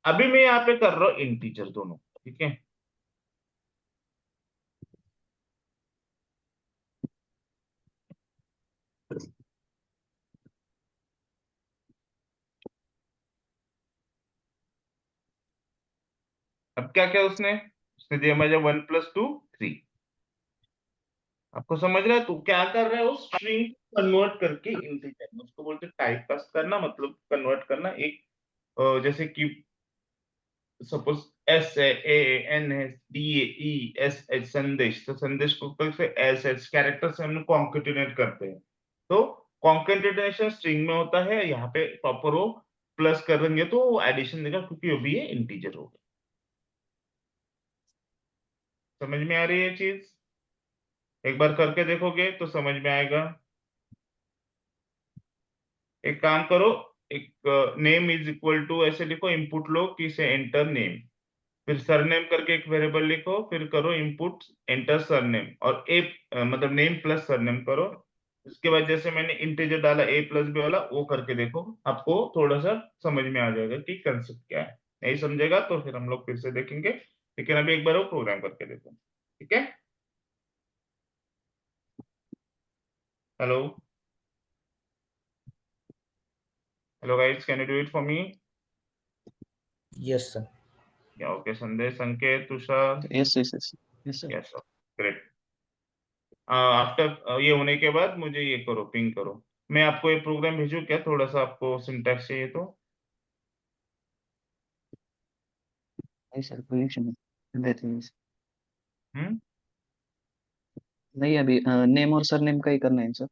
अभी मैं यहाँ पे कर रहा हूँ इंटीजर दोनों, ठीक है? अब क्या किया उसने? उसने दिया मुझे 1 + 2 3। आपको समझ रहा है? तू क्या कर रहा है? उस स्ट्रिंग कन्वर्ट करके इंटीजर में, उसको बोलते हैं टाइप कास्ट करना, मतलब कन्वर्ट करना। एक जैसे कि सपोज एस है, ए एन है, डी ई एस एच, संदेश, तो संदेश को कैसे एस एच कैरेक्टर से हम लोग कॉन्केटिनेट करते हैं। तो कॉन्केटिनेशन स्ट्रिंग में होता है, यहाँ पे प्रॉपर वो प्लस कर देंगे तो एडिशन देगा, क्योंकि वो भी ये इंटीजर होगा। समझ में आ रही है चीज? एक बार करके देखोगे तो समझ में आएगा। एक काम करो, एक नेम इज इक्वल टू ऐसे लिखो, इनपुट लो कि से एंटर नेम, फिर सरनेम करके एक वेरिएबल लिखो, फिर करो इनपुट एंटर सरनेम, और मतलब नेम प्लस सरनेम करो। उसके बाद जैसे मैंने इंटीजर डाला A+B वाला, वो करके देखो, आपको थोड़ा सा समझ में आ जाएगा कि कंसेप्ट क्या है। नहीं समझेगा तो फिर हम लोग फिर से देखेंगे, लेकिन अभी एक बार वो प्रोग्राम करके देखो, ठीक है? Hello, hello guys, can you do it for me? Yes sir. या ओके, संदेश, संकेत, Tushar? Yes yes yes yes sir. Yes, great. After ये होने के बाद मुझे ये करो, पिंग करो। मैं आपको ये प्रोग्राम भेजू क्या? थोड़ा सा आपको सिंटैक्स चाहिए तो? नहीं सर, कोई इशू नहीं, देते हैं सर। हम्म। नहीं, अभी नेम और सरनेम का ही करना है सर,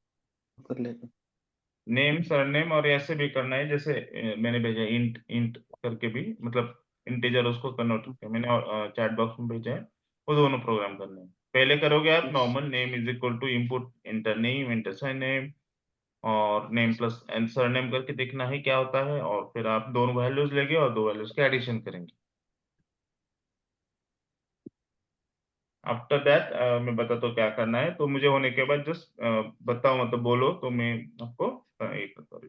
कर लेते हैं। नेम सरनेम, और ऐसे भी करना है जैसे मैंने भेजा इंट इंट करके भी, मतलब इंटीजर उसको कन्वर्ट करके मैंने चैट बॉक्स में भेजा है। वो दोनों प्रोग्राम करने हैं। पहले करोगे आप yes. Normal name is equal to input enter name enter surname, और नेम प्लस एंड सरनेम करके देखना है क्या होता है, और फिर आप दोनों वैल्यूज लेंगे और दो वैल्यूज के एडिशन करेंगे। आफ्टर दैट मैं बताता हूँ क्या करना है, तो मुझे होने के बाद जस्ट बताओ, मतलब बोलो तो मैं आपको ये करता हूँ।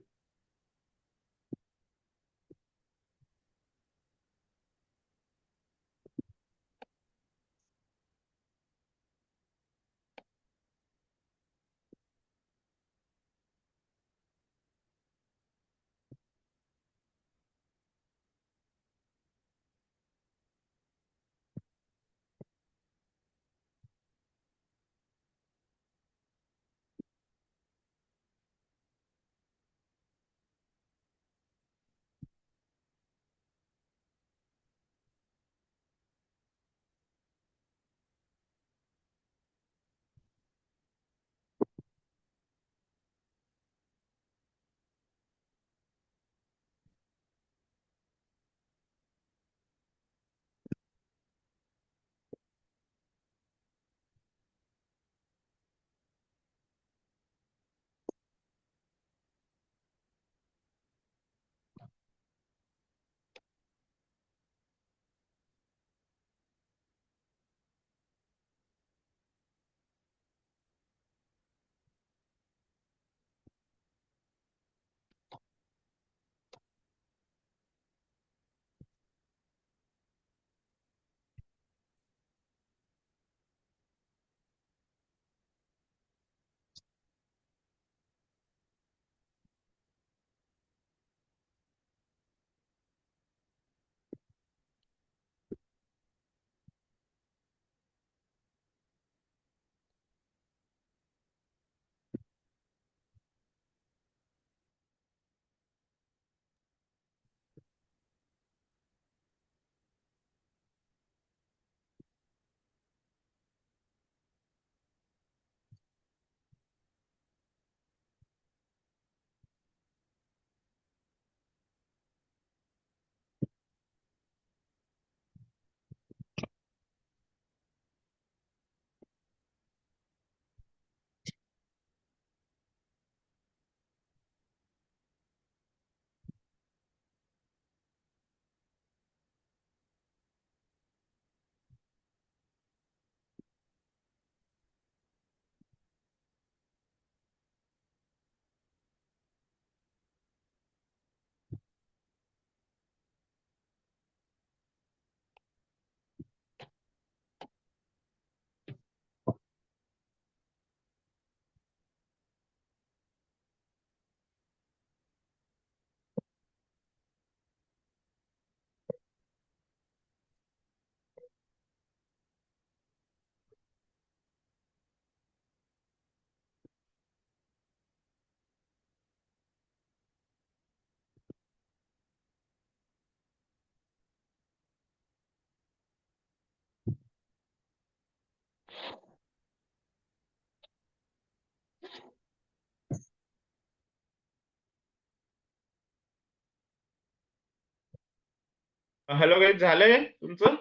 हॅलो गाईज, झालंय तुमचं?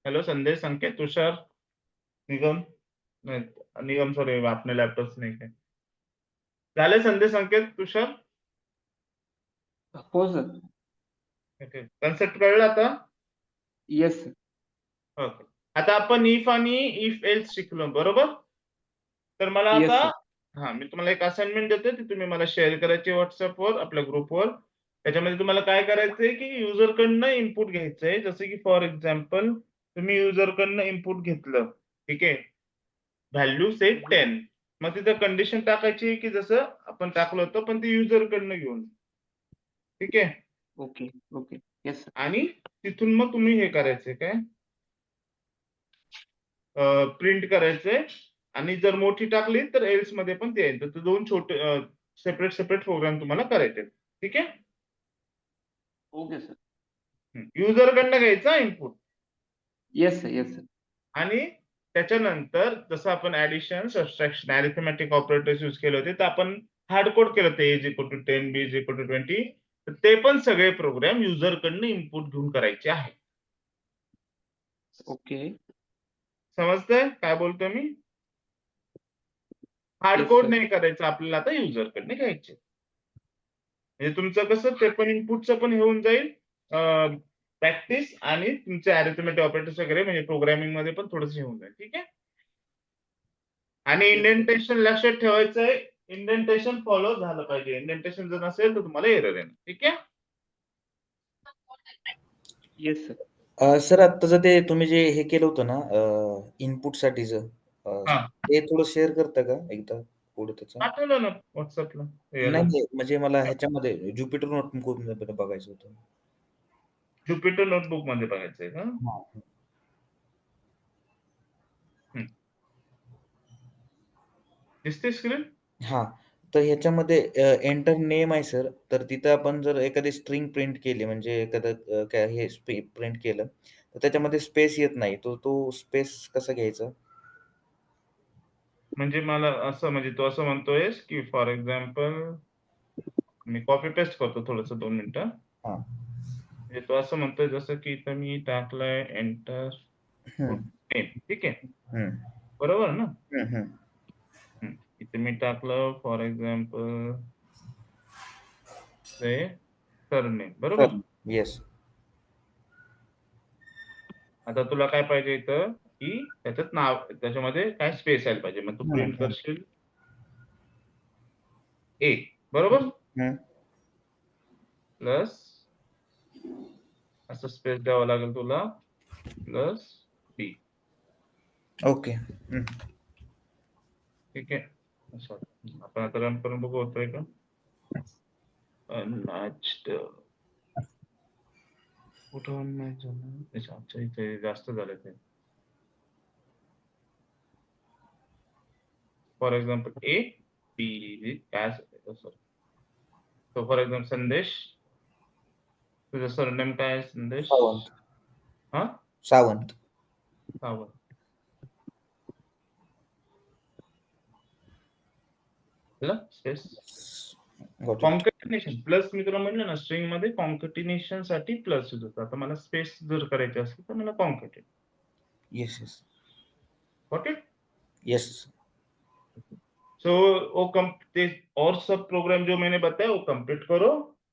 हॅलो संदेश, संकेत, तुषार, निगम, नाही निगम सॉरी, आपने लॅपटॉप नाही काय झाले? संदेश, संकेत, तुषार, हो सर. ओके. कन्सेप्ट कळलं आता? Yes sir. ओके. आता आपण इफ आणि इफ एल्स शिकलो, बरोबर? तर मला येस आता सर. मी तुम्हाला एक असाइनमेंट देतो, ती तुम्ही मला शेअर करायची व्हॉट्सअपवर, आपल्या ग्रुपवर. त्याच्यामध्ये तुम्हाला काय करायचंय की युजरकडनं इनपुट घ्यायचंय. जसं की फॉर एक्झाम्पल तुम्ही युजरकडनं इनपुट घेतलं, ठीक आहे, व्हॅल्यू से 10. मग तिथं कंडिशन टाकायची की जसं आपण टाकलं होतं, पण ती युजरकडनं घेऊन, ठीक आहे. Okay okay. Yes sir. आणि तिथून मग तुम्ही हे करायचंय काय, प्रिंट करायचंय. आणि जर मोठी टाकली तर एल्स मध्ये पण ते येईल. तर दोन छोटे सेपरेट सेपरेट प्रोग्राम तुम्हाला करायचे, ठीक आहे. Okay sir. युजरकडनं घ्यायचा input. Yes sir. Yes sir. आणि त्याच्यानंतर जसं आपण addition, subtraction, arithmetic operators use केले होते, तर आपण हार्ड कोड केलं होतं, A=10, B=20. तर ते पण सगळे प्रोग्राम युजरकडनं इनपुट घेऊन करायचे आहे. ओके. समजतंय काय बोलतोय मी? Hard yes code sir. नाही करायचं आपल्याला, आता युजरकडनं घ्यायचे. म्हणजे तुमचं कसं ते पण इनपुटचं पण हे होऊन जाईल प्रॅक्टिस, आणि तुमचे अरिथमेटिक ऑपरेटर्स वगैरे म्हणजे प्रोग्रामिंग मध्ये पण थोडंसं हे होऊन जाईल, ठीक आहे. आणि Yes, sir. इंडेंटेशन लक्षात ठेवायचंय, इंडेंटेशन फॉलो झालं पाहिजे. इंडेंटेशन जर नसेल तर तुम्हाला एरर येणार, ठीक आहे. Yes sir. सर आत्ताचं ते तुम्ही जे हे केलं होतं ना इनपुटसाठीचं, हा, ते थोडं शेअर करता का एकदा कोड त्याचा? पाठवलं ना व्हॉट्सअपला. नाही म्हणजे मला ह्याच्यामध्ये जुपिटर नोटबुक मध्ये बघायचं होतं. ज्युपिटर नोटबुक मध्ये बघायचंय का? हां. दिसते स्क्रीन? हां. तर ह्याच्यामध्ये एंटर नेम आहे सर. तर तिथं आपण जर एखादी स्ट्रिंग प्रिंट केली म्हणजे एखादं काय हे प्रिंट केलं, तर त्याच्यामध्ये स्पेस येत नाही. तो स्पेस कसा घ्यायचा? म्हणजे मला असं, म्हणजे तो असं म्हणतोयस की for example me copy paste करतो थोडस, 2 मिनिटं. हां. म्हणजे तो असं म्हणतोय जसं की इथं मी टाकलंय एंटर हं, नेम, ठीक आहे, हं, बरोबर ना? हं, हं. इथे मी टाकलं फॉर एक्झाम्पल से सरनेम, बरोबर. Sir yes. आता तुला काय पाहिजे इथं की त्याच्यात नाव, त्याच्यामध्ये काय स्पेस यायला पाहिजे. मग तू हं, प्रिंट हं, करशील ए, बरोबर, हं. प्लस असं स्पेस द्यावं लागेल तुला, प्लस बी, ओके. हं. ठीक आहे. असं आपण आता रन करून बघू होतोय का. अनमॅच्ड कुठं अनमॅच झालं? अच्छा, इथे जास्त झालं ते. फॉर एक्झाम्पल ए बी काय, sorry. So for example Sandesh, तुझं सरनेम काय आहे संदेश? सावंत. हा, Sawant. Sawant. Space Got it. Concatenation plus, मी तुला म्हणलं ना स्ट्रिंग मध्ये कॉन्कॅटिनेशन साठी प्लस यूज होतं. आता मला स्पेस जर करायची असेल तर मला कॉन्कॅटिनेट. Yes, yes. Got it? Yes. सो वो और सब प्रोग्राम जो मैंने बताया वो कंप्लीट करो,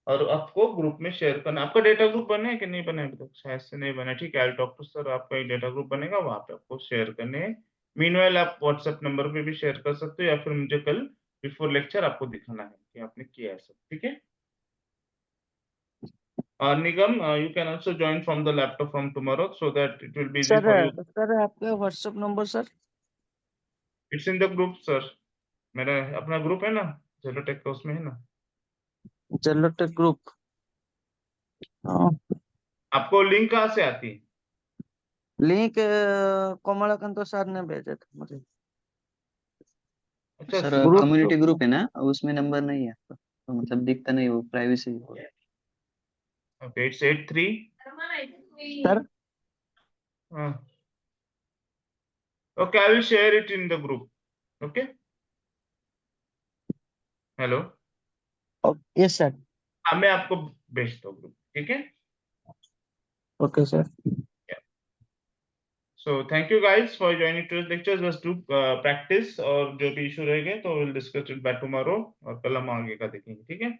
और आपको ग्रुप में शेयर करना। आपका डेटा ग्रुप बना है कि नहीं बना है अभी तक? शायद से नहीं बना है, ठीक है। आई टॉक टू सर, आपका एक डेटा ग्रुप बनेगा, वहां पे आपको शेयर करने हैं। मीनवाइल आप व्हाट्सएप नंबर पे भी शेयर कर सकते हो, या फिर मुझे कल बिफोर लेक्चर आपको दिखाना है कि आपने किया है सब, ठीक है। Nigam, you can also join from the laptop from tomorrow so that it will be easy for you. Sir आपका WhatsApp number sir? It's in the group, sir. मेरा अपना ग्रुप है ना, जेलो टेक का, उसमें है ना। चलो टेक ग्रुप। आपको लिंक कहाँ से आती है? लिंक कमलाकांत सर ने भेजा था मुझे। अच्छा, सर ग्रुप कम्युनिटी ग्रुप है ना, उसमें नंबर नहीं है आपका, तो मतलब दिखता नहीं, वो प्राइवेसी हो। okay, it's 83. Sir Okay, I will share it in the group. Okay. Hello, yes sir. हाँ मैं आपको भेजता हूँ ग्रुप, ठीक है। Okay, sir. So thank you guys for joining today's lectures. Let's do practice और जो भी इशू रहेंगे तो we'll discuss it by tomorrow और कल हम आगे का देखेंगे, ठीक है?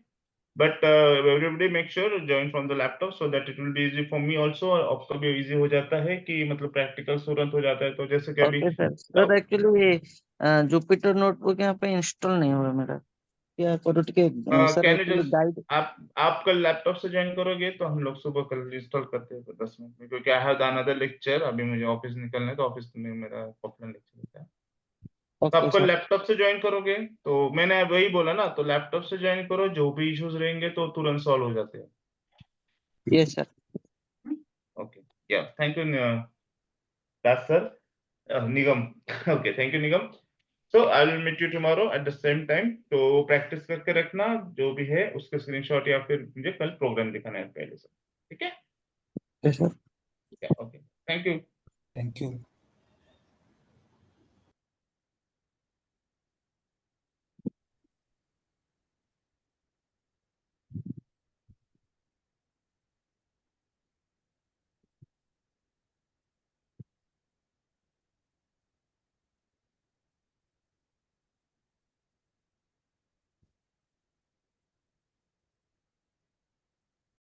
But everybody make sure join from the laptop so that it will be easy for me also, और आपको भी easy हो जाता है कि मतलब practical तुरंत हो जाता है, तो जैसे कि अभी okay sir. Sir actually Jupyter notebook यहाँ पे इंस्टॉल नहीं हुआ मेरा, क्या करो? ठीक है sir, can you actually just guide. आप कल लैपटॉप से ज्वाइन करोगे तो हम लोग सुबह कल इंस्टॉल करते हैं 10 मिनट में, क्योंकि आई हैव अनदर लेक्चर, अभी मुझे ऑफिस निकलना है, तो ऑफिस में मेरा ऑफलाइन लेक्चर होता है। तो ओके आपको सर। लैपटॉप से ज्वाइन करोगे तो मैंने वही बोला ना, तो लैपटॉप से ज्वाइन करो, जो भी इश्यूज रहेंगे तो तुरंत सॉल्व हो जाते हैं। Yes sir. ओके, या thank you Das sir, Nigam. Okay, thank you Nigam. So I will meet you tomorrow at the same time. तो प्रैक्टिस करके रखना, जो भी है उसके स्क्रीनशॉट, या फिर मुझे कल प्रोग्राम दिखाना है पहले से, ठीक है? Yes sir. Okay, thank you. Thank you.